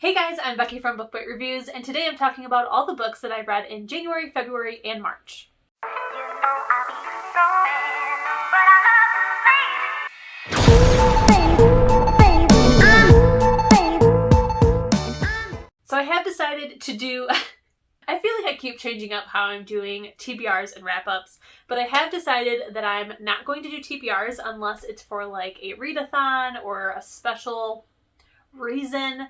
Hey guys, I'm Becky from Book Bite Reviews, and today I'm talking about all the books that I read in January, February, and March. So I have decided to do... I feel like I keep changing up how I'm doing TBRs and wrap-ups, but I have decided that I'm not going to do TBRs unless it's for like a readathon or a special reason.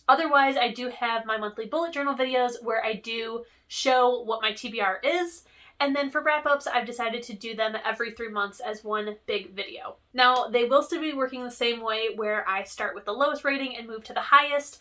Otherwise, I do have my monthly bullet journal videos where I do show what my TBR is, and then for wrap-ups, I've decided to do them every 3 months as one big video. Now, they will still be working the same way where I start with the lowest rating and move to the highest.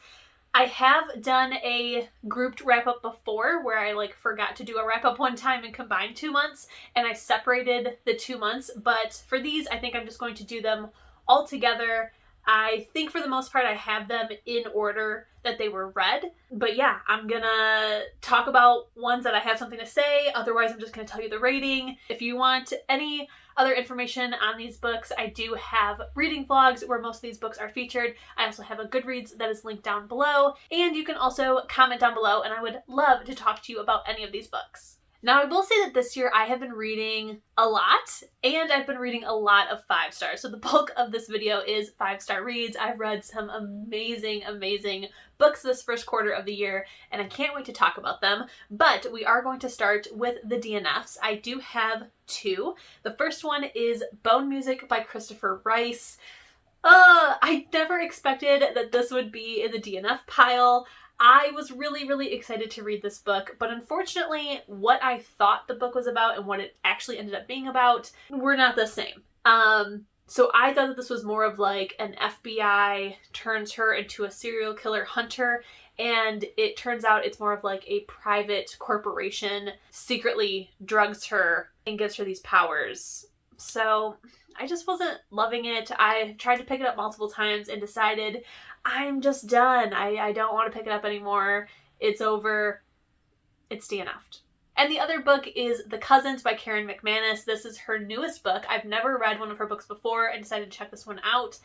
I have done a grouped wrap-up before where I forgot to do a wrap-up one time and combined 2 months, and I separated the 2 months, but for these, I think I'm just going to do them all together. I think for the most part I have them in order that they were read. But yeah, I'm gonna talk about ones that I have something to say. Otherwise, I'm just gonna tell you the rating. If you want any other information on these books, I do have reading vlogs where most of these books are featured. I also have a Goodreads that is linked down below. And you can also comment down below, and I would love to talk to you about any of these books. Now, I will say that this year I have been reading a lot, and I've been reading a lot of 5 stars. So the bulk of this video is 5-star reads. I've read some amazing, amazing books this first quarter of the year, and I can't wait to talk about them. But we are going to start with the DNFs. I do have 2. The first one is Bone Music by Christopher Rice. I never expected that this would be in the DNF pile. I was really, really excited to read this book, but unfortunately, what I thought the book was about and what it actually ended up being about were not the same. So I thought that this was more of like an FBI turns her into a serial killer hunter, and it turns out it's more of like a private corporation secretly drugs her and gives her these powers. So I just wasn't loving it. I tried to pick it up multiple times and decided I'm just done. I don't want to pick it up anymore. It's over. It's DNF'd. And the other book is The Cousins by Karen McManus. This is her newest book. I've never read one of her books before and decided to check this one out.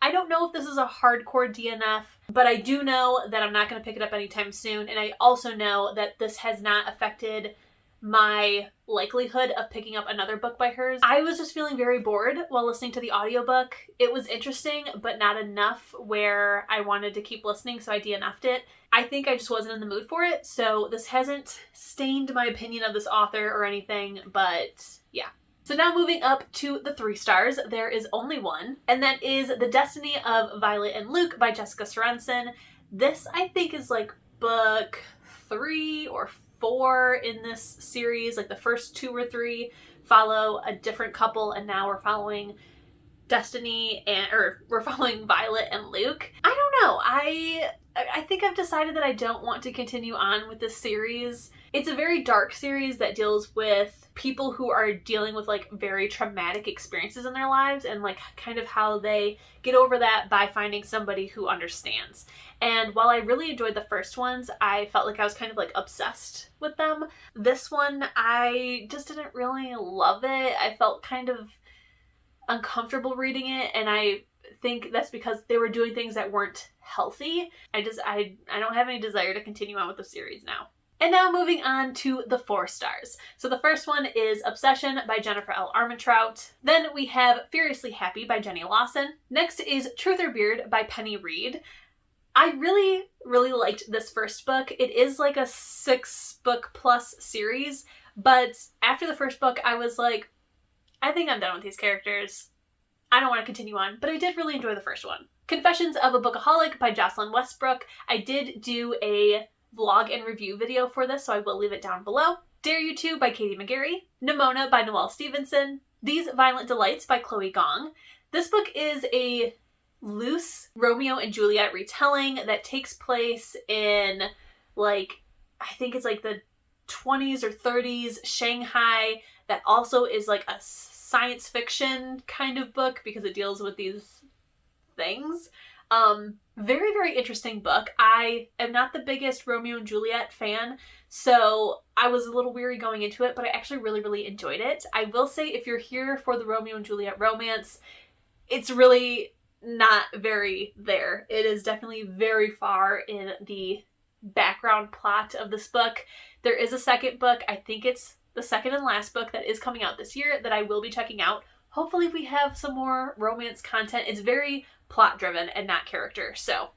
I don't know if this is a hardcore DNF, but I do know that I'm not going to pick it up anytime soon. And I also know that this has not affected my likelihood of picking up another book by hers. I was just feeling very bored while listening to the audiobook. It was interesting, but not enough where I wanted to keep listening, so I DNF'd it. I think I just wasn't in the mood for it, so this hasn't stained my opinion of this author or anything, but yeah. So now moving up to the 3 stars, there is only one, and that is The Destiny of Violet and Luke by Jessica Sorensen. This, I think, is like book 3 or 4 in this series. Like the first 2 or 3 follow a different couple, and now we're following we're following Violet and Luke. I don't know. I think I've decided that I don't want to continue on with this series. It's a very dark series that deals with people who are dealing with like very traumatic experiences in their lives, and like kind of how they get over that by finding somebody who understands. And while I really enjoyed the first ones, I felt like I was kind of like obsessed with them. This one, I just didn't really love it. I felt kind of uncomfortable reading it, and I think that's because they were doing things that weren't healthy. I don't have any desire to continue on with the series now. And now moving on to the 4 stars. So the first one is Obsession by Jennifer L. Armentrout. Then we have Furiously Happy by Jenny Lawson. Next is Truth or Beard by Penny Reed. I really, really liked this first book. It is like a 6-book plus series, but after the first book, I was like, I think I'm done with these characters. I don't want to continue on, but I did really enjoy the first one. Confessions of a Bookaholic by Jocelyn Westbrook. I did do a vlog and review video for this, so I will leave it down below. Dare You To by Katie McGarry. Nimona by Noelle Stevenson. These Violent Delights by Chloe Gong. This book is a loose Romeo and Juliet retelling that takes place in I think it's like the 20s or 30s Shanghai, that also is like a science fiction kind of book because it deals with these things. Very, very interesting book. I am not the biggest Romeo and Juliet fan, so I was a little weary going into it, but I actually really, really enjoyed it. I will say if you're here for the Romeo and Juliet romance, it's really not very there. It is definitely very far in the background plot of this book. There is a second book. I think it's the second and last book that is coming out this year that I will be checking out. Hopefully we have some more romance content. It's very plot driven and not character, so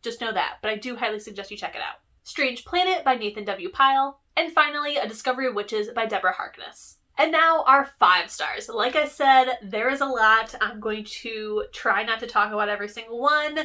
just know that. But I do highly suggest you check it out. Strange Planet by Nathan W. Pyle. And finally, A Discovery of Witches by Deborah Harkness. And now our 5 stars. Like I said, there is a lot. I'm going to try not to talk about every single one.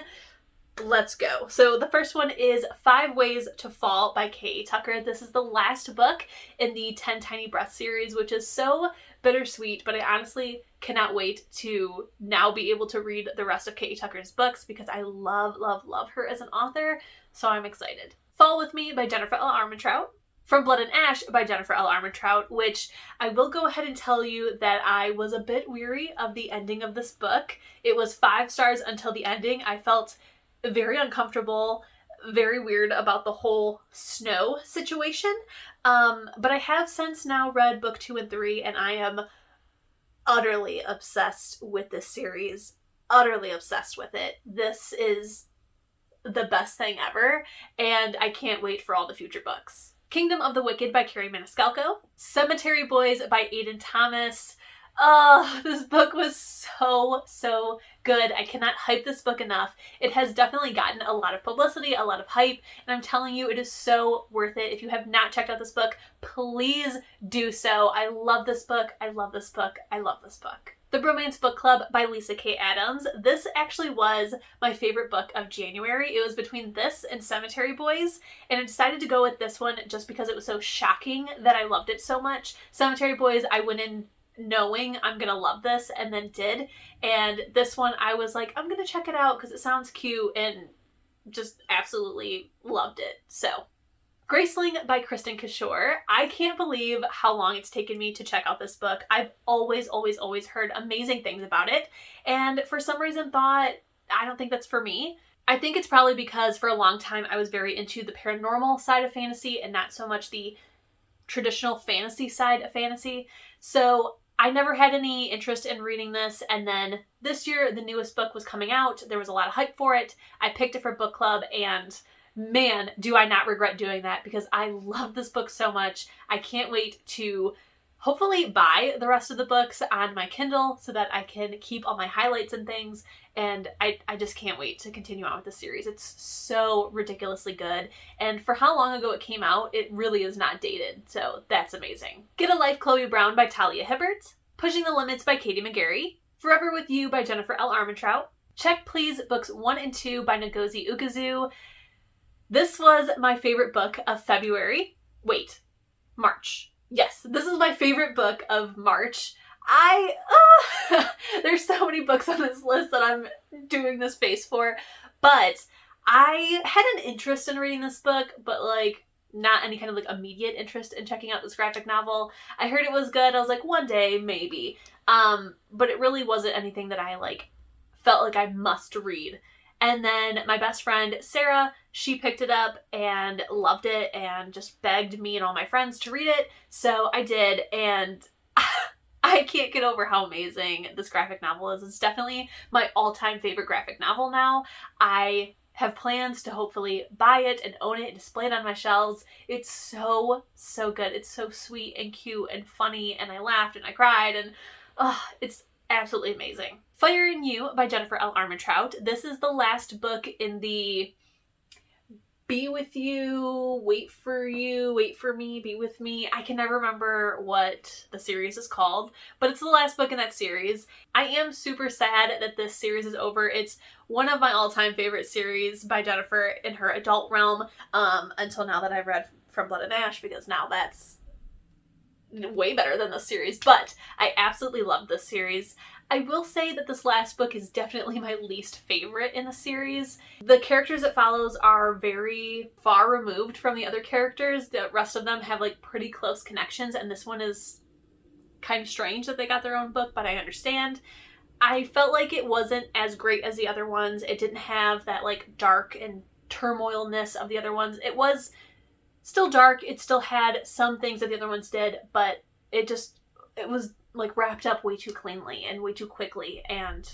Let's go. So the first one is 5 Ways to Fall by K.A. Tucker. This is the last book in the 10 Tiny Breaths series, which is so bittersweet, but I honestly cannot wait to now be able to read the rest of K.A. Tucker's books because I love, love, love her as an author, so I'm excited. Fall With Me by Jennifer L. Armentrout. From Blood and Ash by Jennifer L. Armentrout, which I will go ahead and tell you that I was a bit weary of the ending of this book. It was 5 stars until the ending. I felt very uncomfortable, very weird about the whole snow situation. But I have since now read book 2 and 3, and I am utterly obsessed with this series. Utterly obsessed with it. This is the best thing ever, and I can't wait for all the future books. Kingdom of the Wicked by Carrie Maniscalco. Cemetery Boys by Aiden Thomas. Oh, this book was so good. I cannot hype this book enough. It has definitely gotten a lot of publicity, a lot of hype, and I'm telling you, it is so worth it. If you have not checked out this book, please do so. I love this book. I love this book. I love this book. The Bromance Book Club by Lisa K. Adams. This actually was my favorite book of January. It was between this and Cemetery Boys, and I decided to go with this one just because it was so shocking that I loved it so much. Cemetery Boys, I went in knowing I'm gonna love this and then did, and this one I was like, I'm gonna check it out because it sounds cute, and just absolutely loved it. So Graceling by Kristen Kishore. I can't believe how long it's taken me to check out this book. I've always heard amazing things about it, and for some reason thought, I don't think that's for me. I think it's probably because for a long time I was very into the paranormal side of fantasy and not so much the traditional fantasy side of fantasy. So I never had any interest in reading this, and then this year the newest book was coming out. There was a lot of hype for it. I picked it for book club, and man, do I not regret doing that because I love this book so much. I can't wait to hopefully buy the rest of the books on my Kindle so that I can keep all my highlights and things, and I just can't wait to continue on with the series. It's so ridiculously good, and for how long ago it came out, it really is not dated, so that's amazing. Get a Life, Chloe Brown by Talia Hibbert. Pushing the Limits by Katie McGarry. Forever With You by Jennifer L. Armentrout. Check Please books 1 and 2 by Ngozi Ukazu. This was my favorite book of February. Wait, March. Yes, this is my favorite book of March. There's so many books on this list that I'm doing this face for, but I had an interest in reading this book, but like not any kind of like immediate interest in checking out this graphic novel. I heard it was good. I was like, one day, maybe. But it really wasn't anything that I like felt like I must read. And then my best friend, Sarah, she picked it up and loved it and just begged me and all my friends to read it. So I did, and I can't get over how amazing this graphic novel is. It's definitely my all-time favorite graphic novel now. I have plans to hopefully buy it and own it and display it on my shelves. It's so good. It's so sweet and cute and funny, and I laughed and I cried, and it's absolutely amazing. Fire in You by Jennifer L. Armentrout. This is the last book in the Be With You, Wait For You, Wait For Me, Be With Me. I can never remember what the series is called, but it's the last book in that series. I am super sad that this series is over. It's one of my all-time favorite series by Jennifer in her adult realm, until now that I've read From Blood and Ash, because now that's way better than this series, but I absolutely love this series. I will say that this last book is definitely my least favorite in the series. The characters it follows are very far removed from the other characters. The rest of them have like pretty close connections, and this one is kind of strange that they got their own book, but I understand. I felt like it wasn't as great as the other ones. It didn't have that like dark and turmoilness of the other ones. It was still dark. It still had some things that the other ones did, but it was like wrapped up way too cleanly and way too quickly, and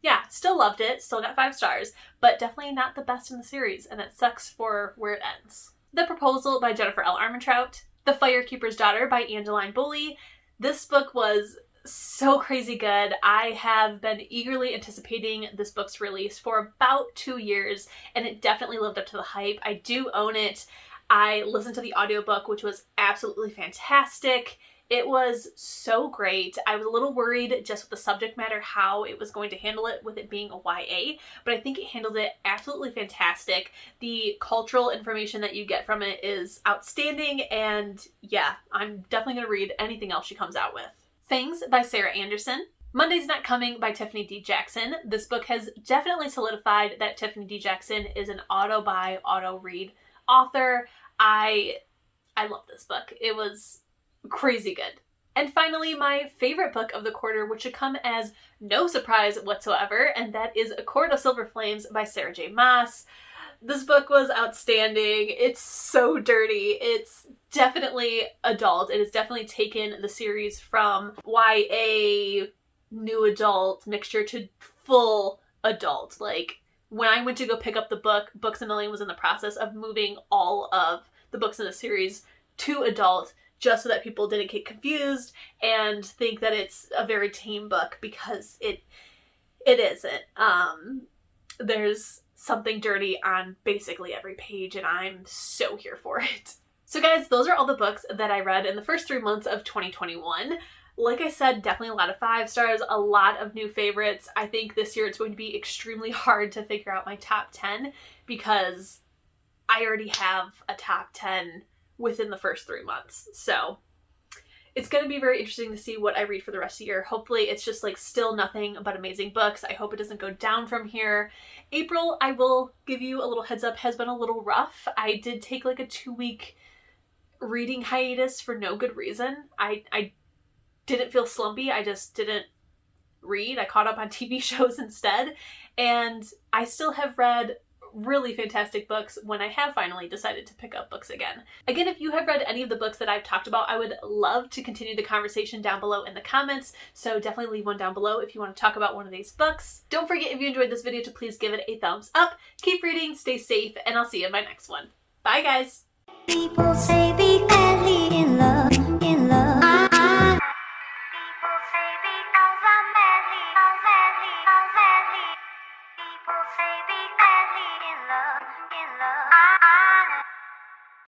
yeah, still loved it, still got 5 stars, but definitely not the best in the series, and it sucks for where it ends. The Proposal by Jennifer L. Armentrout. The Firekeeper's Daughter by Angeline Boulley. This book was so crazy good. I have been eagerly anticipating this book's release for about 2 years, and it definitely lived up to the hype. I do own it. I listened to the audiobook, which was absolutely fantastic. It was so great. I was a little worried just with the subject matter, how it was going to handle it with it being a YA, but I think it handled it absolutely fantastic. The cultural information that you get from it is outstanding, and yeah, I'm definitely going to read anything else she comes out with. Things by Sarah Anderson. Monday's Not Coming by Tiffany D. Jackson. This book has definitely solidified that Tiffany D. Jackson is an auto-buy, auto-read author. I love this book. It was crazy good. And finally, my favorite book of the quarter, which should come as no surprise whatsoever, and that is A Court of Silver Flames by Sarah J. Maas. This book was outstanding. It's so dirty. It's definitely adult. It has definitely taken the series from YA, new adult mixture to full adult. Like, when I went to go pick up the book, Books A Million was in the process of moving all of the books in the series to adult, just so that people didn't get confused and think that it's a very teen book, because it isn't. There's something dirty on basically every page, and I'm so here for it. So guys, those are all the books that I read in the first 3 months of 2021. Like I said, definitely a lot of 5 stars, a lot of new favorites. I think this year it's going to be extremely hard to figure out my top 10, because I already have a top 10 within the first 3 months. So it's going to be very interesting to see what I read for the rest of the year. Hopefully it's just like still nothing but amazing books. I hope it doesn't go down from here. April, I will give you a little heads up, has been a little rough. I did take like a 2-week reading hiatus for no good reason. I didn't feel slumpy. I just didn't read. I caught up on TV shows instead. And I still have read really fantastic books when I have finally decided to pick up books again. Again, if you have read any of the books that I've talked about, I would love to continue the conversation down below in the comments, so definitely leave one down below if you want to talk about one of these books. Don't forget, if you enjoyed this video, to please give it a thumbs up. Keep reading, stay safe, and I'll see you in my next one. Bye guys! People say be madly in love.